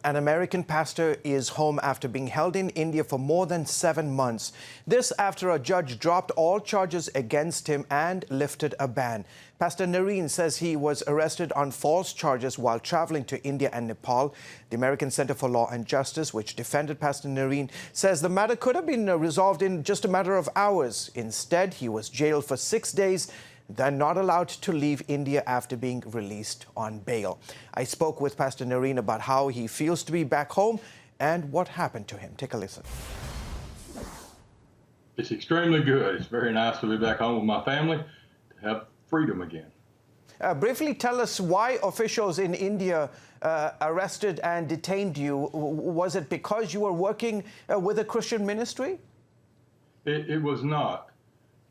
An American pastor is home after being held in India for more than 7 months. This after a judge dropped all charges against him and lifted a ban. Pastor Nareen says he was arrested on false charges while traveling to India and Nepal. The American Center for Law and Justice, which defended Pastor Nareen, says the matter could have been resolved in just a matter of hours. Instead, he was jailed for 6 days, then not allowed to leave India after being released on bail. I spoke with Pastor Nareen about how he feels to be back home and what happened to him. Take a listen. It's extremely good. It's very nice to be back home with my family, to have freedom again. Briefly tell us why officials in India arrested and detained you. Was it because you were working with a Christian ministry? It was not.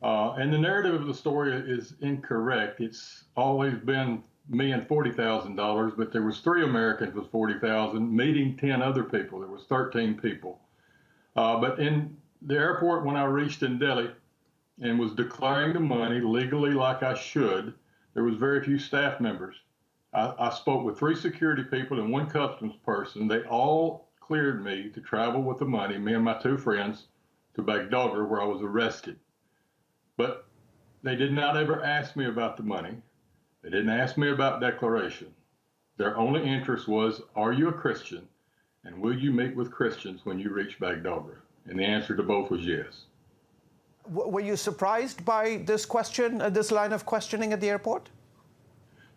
And the narrative of the story is incorrect. It's always been me and $40,000, but there was 3 Americans with $40,000 meeting 10 other people. There was 13 people. But in the airport, when I reached in Delhi and was declaring the money legally like I should, there was very few staff members. I spoke with 3 security people and 1 customs person. They all cleared me to travel with the money, me and my 2 friends, to Bagdogra, where I was arrested. But they did not ever ask me about the money. They didn't ask me about declaration. Their only interest was, are you a Christian? And will you meet with Christians when you reach Bagdogra? And the answer to both was yes. Were you surprised by this question, this line of questioning at the airport?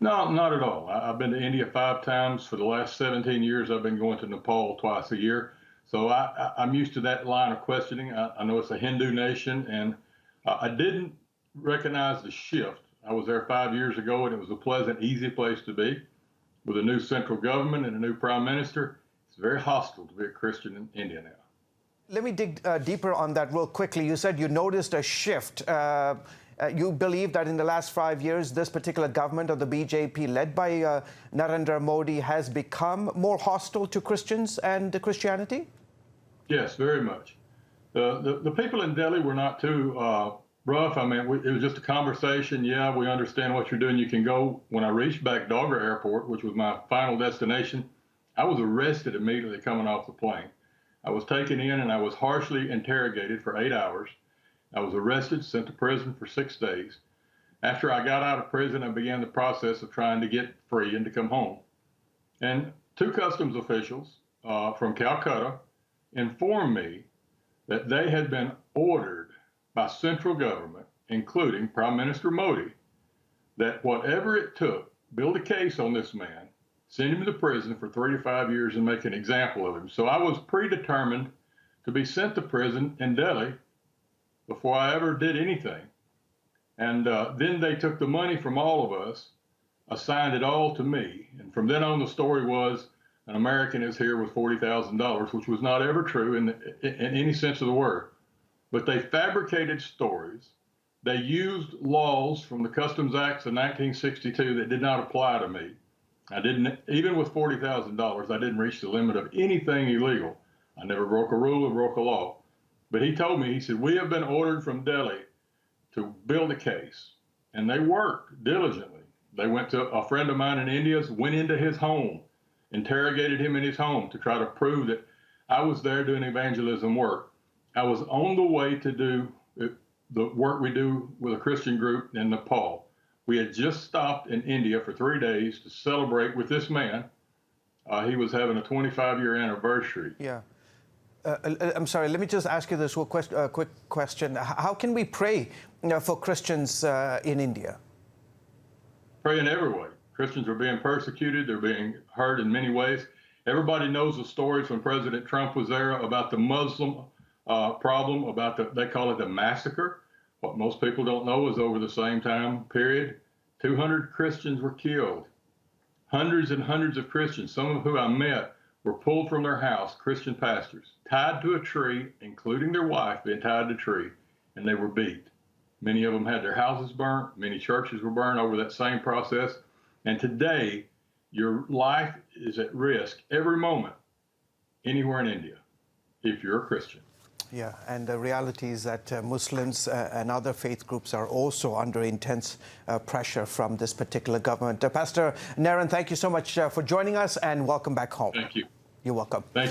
No, not at all. I've been to India 5 times. For the last 17 years, I've been going to Nepal twice a year. So I'm used to that line of questioning. I know it's a Hindu nation, and I didn't recognize the shift. I was there 5 years ago, and it was a pleasant, easy place to be. With a new central government and a new prime minister, it's very hostile to be a Christian in India now. Let me dig deeper on that real quickly. You said you noticed a shift. You believe that in the last 5 years, this particular government of the BJP, led by Narendra Modi, has become more hostile to Christians and Christianity? Yes, very much. The people in Delhi were not too rough. I mean, it was just a conversation. Yeah, we understand what you're doing. You can go. When I reached Bagdogra Airport, which was my final destination, I was arrested immediately coming off the plane. I was taken in and I was harshly interrogated for 8 hours. I was arrested, sent to prison for 6 days. After I got out of prison, I began the process of trying to get free and to come home. And 2 customs officials from Calcutta informed me that they had been ordered by central government, including Prime Minister Modi, that whatever it took, build a case on this man, send him to prison for 3 to 5 years and make an example of him. So I was predetermined to be sent to prison in Delhi before I ever did anything. And then they took the money from all of us, assigned it all to me. And from then on, the story was an American is here with $40,000, which was not ever true in any sense of the word. But they fabricated stories. They used laws from the Customs Acts of 1962 that did not apply to me. I didn't, even with $40,000, I didn't reach the limit of anything illegal. I never broke a rule or broke a law. But he told me, he said, we have been ordered from Delhi to build a case. And they worked diligently. They went to a friend of mine in India, went into his home, interrogated him in his home to try to prove that I was there doing evangelism work. I was on the way to do the work we do with a Christian group in Nepal. We had just stopped in India for 3 days to celebrate with this man. He was having a 25-year anniversary. Yeah. I'm sorry, let me just ask you this quick question. How can we pray for Christians in India? Pray in every way. Christians are being persecuted. They're being hurt in many ways. Everybody knows the stories when President Trump was there about the Muslim problem, about they call it the massacre. What most people don't know is over the same time period, 200 Christians were killed. Hundreds and hundreds of Christians, some of who I met, were pulled from their house, Christian pastors, tied to a tree, including their wife being tied to a tree, and they were beat. Many of them had their houses burnt. Many churches were burned over that same process. And today, your life is at risk every moment, anywhere in India, if you're a Christian. Yeah, and the reality is that Muslims and other faith groups are also under intense pressure from this particular government. Pastor Nareen, thank you so much for joining us, and welcome back home. Thank you. You're welcome. Thank you.